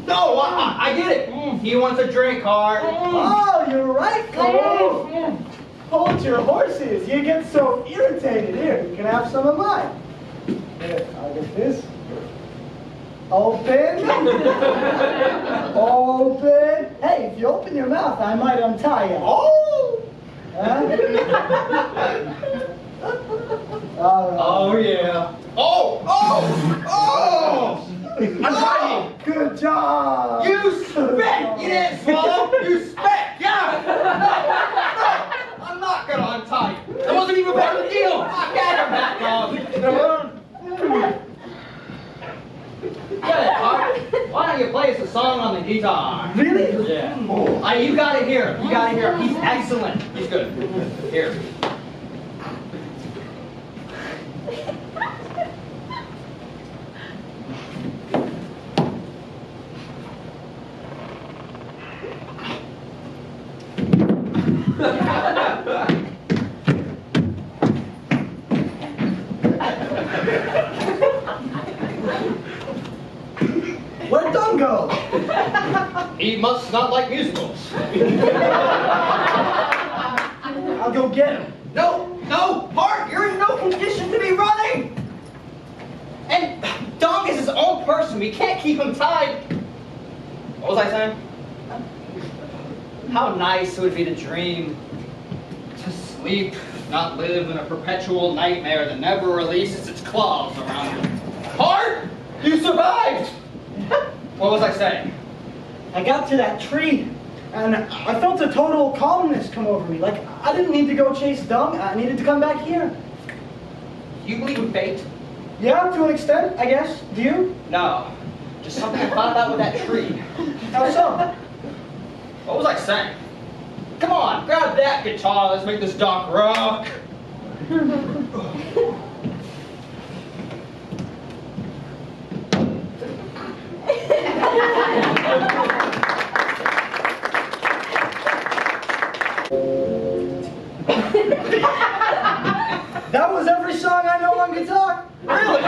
No, I get it. He wants a drink, Hart. Oh, you're right, Cole. Hold your horses. You get so irritated. Here, you can have some of mine. Here, I'll get this. Open. Open. Hey, if you open your mouth, I might untie you. Oh! Huh? All right. Oh, yeah. Oh! Oh! Oh! Untie me! Good job. You spit! You didn't swallow! You spit! Yeah! No! I'm not gonna untie you. That wasn't even part of the deal! I got him back, dog. Get it, Hart. Why don't you play us a song on the guitar? Really? Yeah. You gotta hear him. You gotta hear him. He's excellent. He's good. Here. Where'd Dunn go? He must not like musicals. I'll go get him. No, no, Hart, you're in no condition to be running. And Dong is his own person. We can't keep him tied. What was I saying? How nice it would be to dream, to sleep, not live in a perpetual nightmare that never releases its claws around you. Hart, you survived. What was I saying? I got to that tree, and I felt a total calmness come over me. Like, I didn't need to go chase Dung. I needed to come back here. Do you believe in fate? Yeah, to an extent, I guess. Do you? No. Just something I thought about with that tree. How so? What was I saying? Come on, grab that guitar. Let's make this dock rock. on guitar. Really?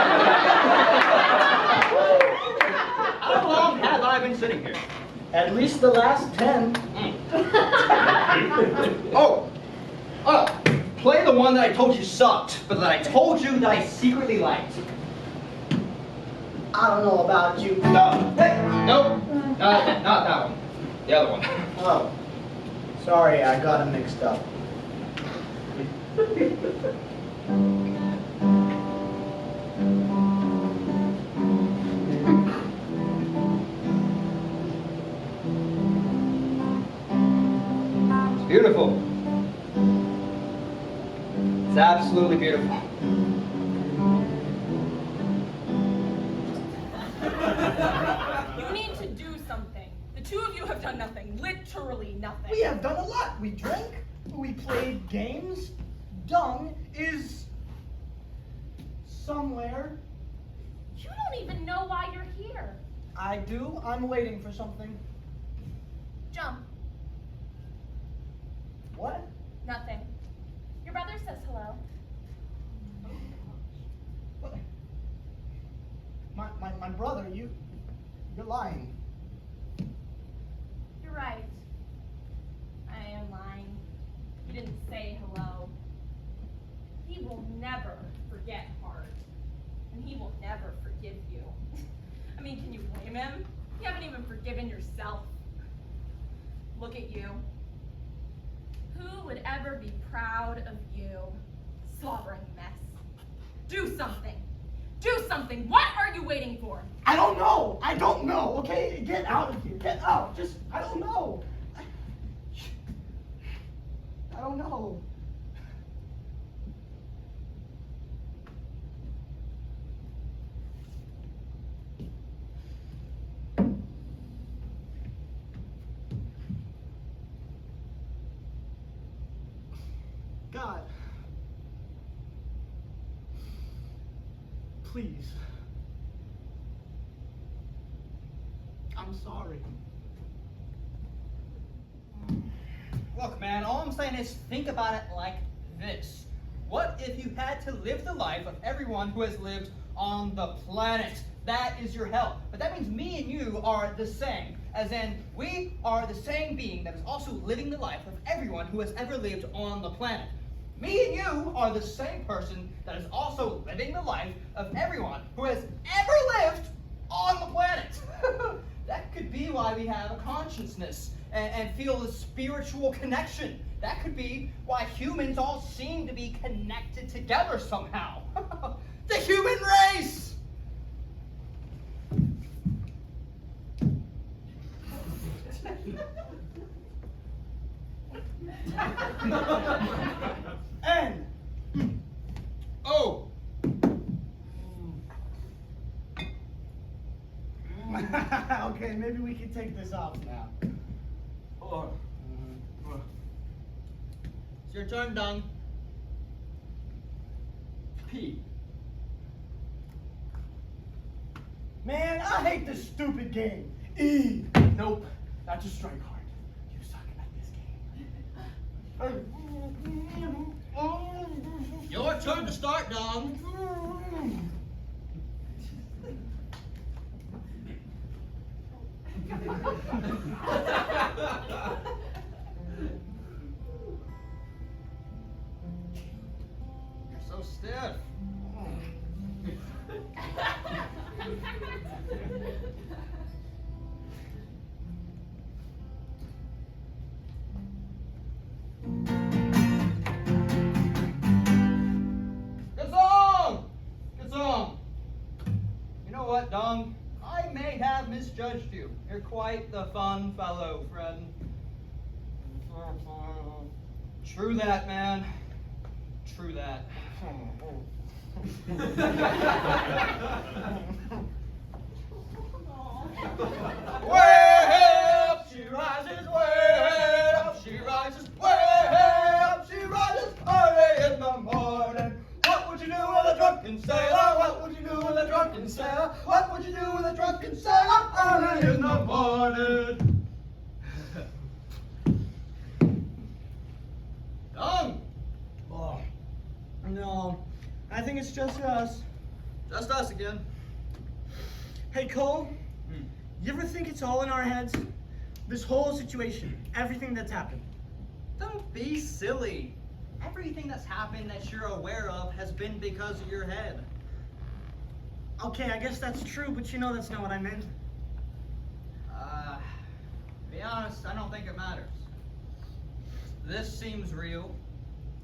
How long have I been sitting here? At least the last 10. Oh, play the one that I told you sucked, but that I told you that I secretly liked. I don't know about you. No, nope, not that one. The other one. Oh, sorry, I got them mixed up. It's beautiful. It's absolutely beautiful. You need to do something. The two of you have done nothing. Literally nothing. We have done a lot. We drank, we played games. Dung is somewhere. You don't even know why you're here. I do. I'm waiting for something. Jump. What? Nothing. Your brother says hello. What? My brother, you're lying. You're right. I am lying. You didn't say hello. He will never forget Hart. And he will never forgive you. I mean, can you blame him? You haven't even forgiven yourself. Look at you. Who would ever be proud of you? Slobbering mess. Do something. Do something. What are you waiting for? I don't know. I don't know. Okay, get out of here. Get out. Just, I don't know. I don't know. God. Please. I'm sorry. Look, man, all I'm saying is think about it like this. What if you had to live the life of everyone who has lived on the planet? That is your hell. But that means me and you are the same. As in, we are the same being that is also living the life of everyone who has ever lived on the planet. Me and you are the same person that is also living the life of everyone who has ever lived on the planet. That could be why we have a consciousness and feel a spiritual connection. That could be why humans all seem to be connected together somehow. The human race! N. Oh! Okay, maybe we can take this off now. It's your turn, Dung. P. Man, I hate this stupid game. E. Nope, that's a strike hard. You suck at this game. Your turn to start, Dung. You're so stiff. Good song! Good song. You know what, Dung? I may have misjudged you. You're quite the fun fellow, friend. True that, man. True that. Way up, she rises, way up, she rises, way up, she rises, early in the morning. What would you do with a drunken sailor? What would you do with a drunken sailor? What would you do with a drunken sailor early in the morning? Dung! Oh, no. I think it's just us. Just us again. Hey, Cole, you ever think it's all in our heads? This whole situation, everything that's happened. Don't be silly. Everything that's happened that you're aware of has been because of your head. Okay, I guess that's true, but you know that's not what I meant. To be honest, I don't think it matters. This seems real.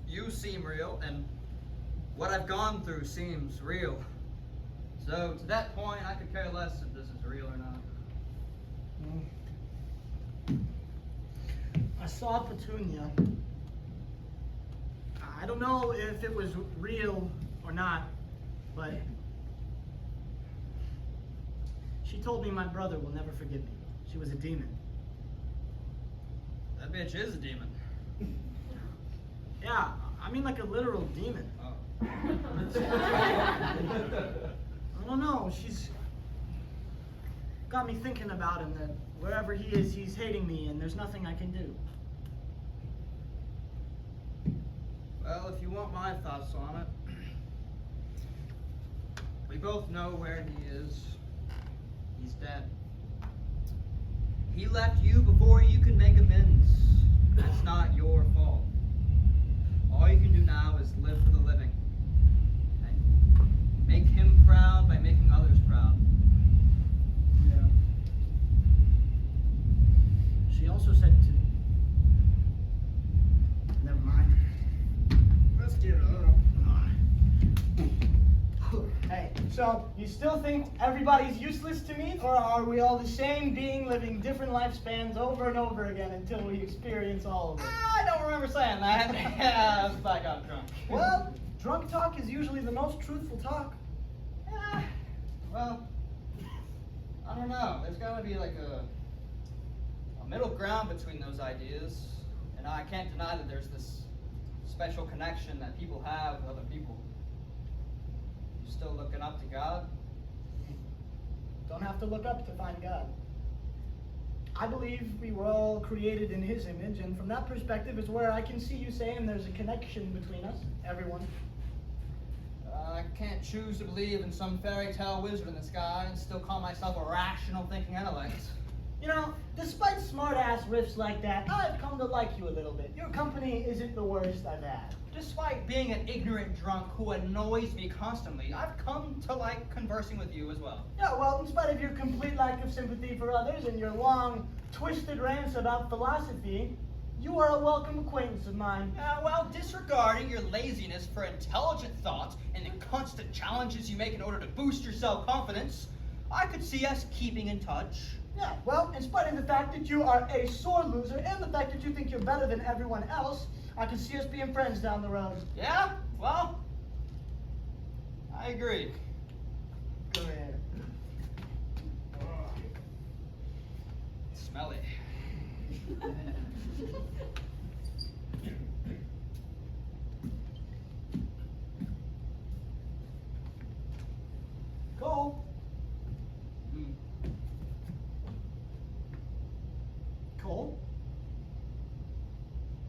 You seem real, and what I've gone through seems real. So to that point, I could care less if this is real or not. I saw Petunia. I don't know if it was real or not, but she told me my brother will never forgive me. She was a demon. That bitch is a demon. Yeah, I mean like a literal demon. Oh. I don't know, she's got me thinking about him, that wherever he is, he's hating me and there's nothing I can do. Well, if you want my thoughts on it, we both know where he is. He's dead. He left you before you could make amends. That's not your fault. All you can do now is live for the living. And make him proud by making others proud. Yeah. She also said to... Never mind. Let's get it up. Hey, so you still think everybody's useless to me? Or are we all the same being living different lifespans over and over again until we experience all of it? I don't remember saying that. Yeah, I was back out drunk. Well, drunk talk is usually the most truthful talk. Well, I don't know. There's got to be like a middle ground between those ideas. And I can't deny that there's this special connection that people have with other people. You still looking up to God? Don't have to look up to find God. I believe we were all created in His image, and from that perspective is where I can see you saying there's a connection between us, everyone. I can't choose to believe in some fairy tale wizard in the sky and still call myself a rational thinking intellect. You know, despite smart-ass riffs like that, I've come to like you a little bit. Your company isn't the worst I've had. Despite being an ignorant drunk who annoys me constantly, I've come to like conversing with you as well. Yeah, well, in spite of your complete lack of sympathy for others and your long, twisted rants about philosophy, you are a welcome acquaintance of mine. Well, disregarding your laziness for intelligent thought and the constant challenges you make in order to boost your self-confidence, I could see us keeping in touch. Yeah, well, in spite of the fact that you are a sore loser and the fact that you think you're better than everyone else, I can see us being friends down the road. Yeah? Well, I agree. Go ahead. Smelly. Cole? Cole?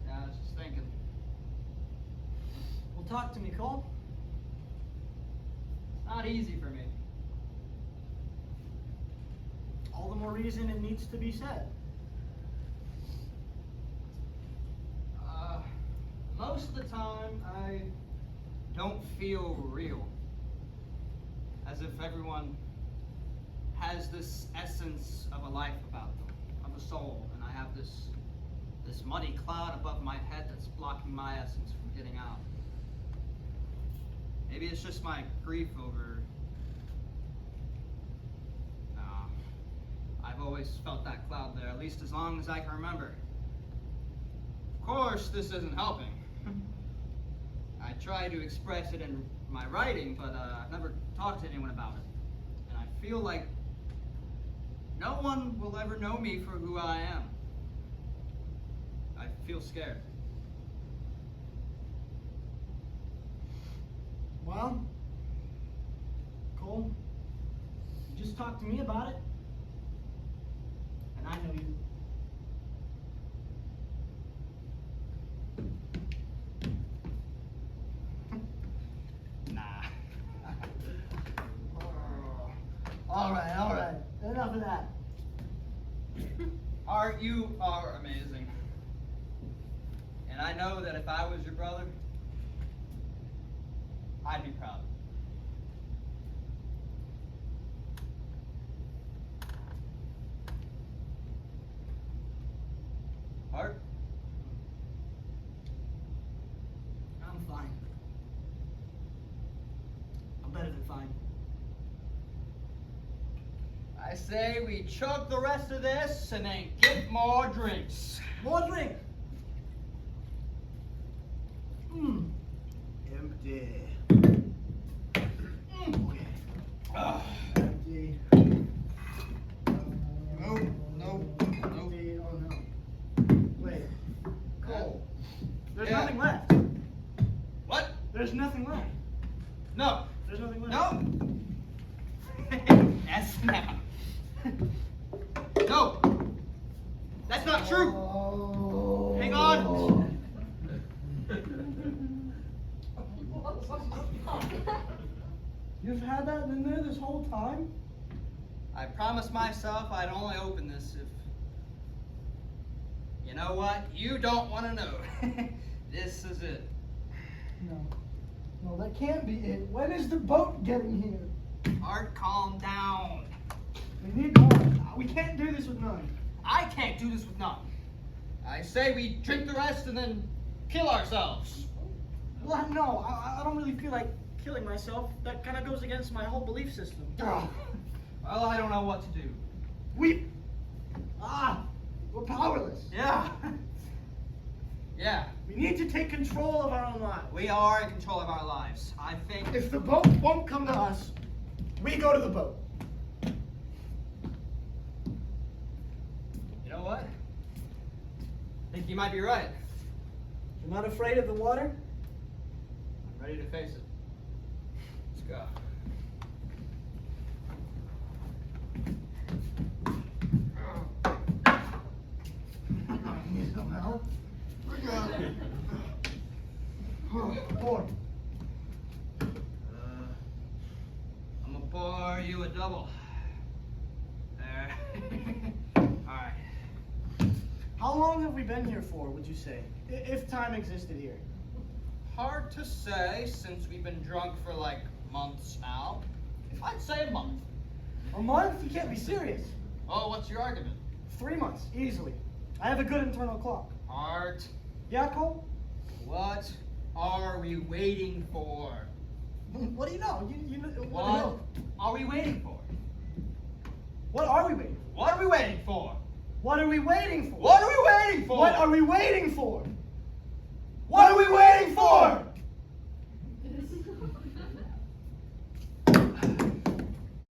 Yeah, I was just thinking. Well, talk to me, Cole. It's not easy for me. All the more reason it needs to be said. Most of the time, I don't feel real. As if everyone has this essence of a life about them, of a soul, and I have this muddy cloud above my head that's blocking my essence from getting out. Maybe it's just my grief over... No, I've always felt that cloud there, at least as long as I can remember. Of course, this isn't helping. I try to express it in my writing, but I've never talked to anyone about it. And I feel like no one will ever know me for who I am. I feel scared. Well, Cole, you just talk to me about it, and I know you. Nah. All right. Enough of that. Art, you are amazing. And I know that if I was your brother, I'd be proud. Art? I'm fine. I'm better than fine. I say we chug the rest of this and then get more drinks. More drink. Empty. Okay. Empty. No. Empty. Oh no. Wait. Cole. There's Yeah. nothing left. What? There's nothing left. No. There's nothing left. No. That's not. No. That's not true. Oh. Hang on. You've had that in there this whole time? I promised myself I'd only open this if... You know what? You don't want to know. This is it. No, that can't be it. When is the boat getting here? Art, calm down. We need more. We can't do this with none. I can't do this with none. I say we drink the rest and then kill ourselves. Well, no, I don't really feel like killing myself. That kind of goes against my whole belief system. Well, I don't know what to do. We're powerless. Yeah. Yeah. We need to take control of our own lives. We are in control of our lives. I think... If the boat won't come to us, we go to the boat. You know what? I think you might be right. You're not afraid of the water? I'm ready to face it. Let's go. Need some help? Pour. I'm gonna pour you a double. There. Alright. How long have we been here for, would you say? If time existed here. Hard to say since we've been drunk for like months now. I'd say a month. A month? You can't be serious. Oh, what's your argument? 3 months, easily. I have a good internal clock. Art, Yeah, Cole? what are we waiting for? What do you know? You know What are we waiting for? What are we waiting for? What are we waiting for? What are we waiting for? What are we waiting for? What are we waiting for? What are we waiting for?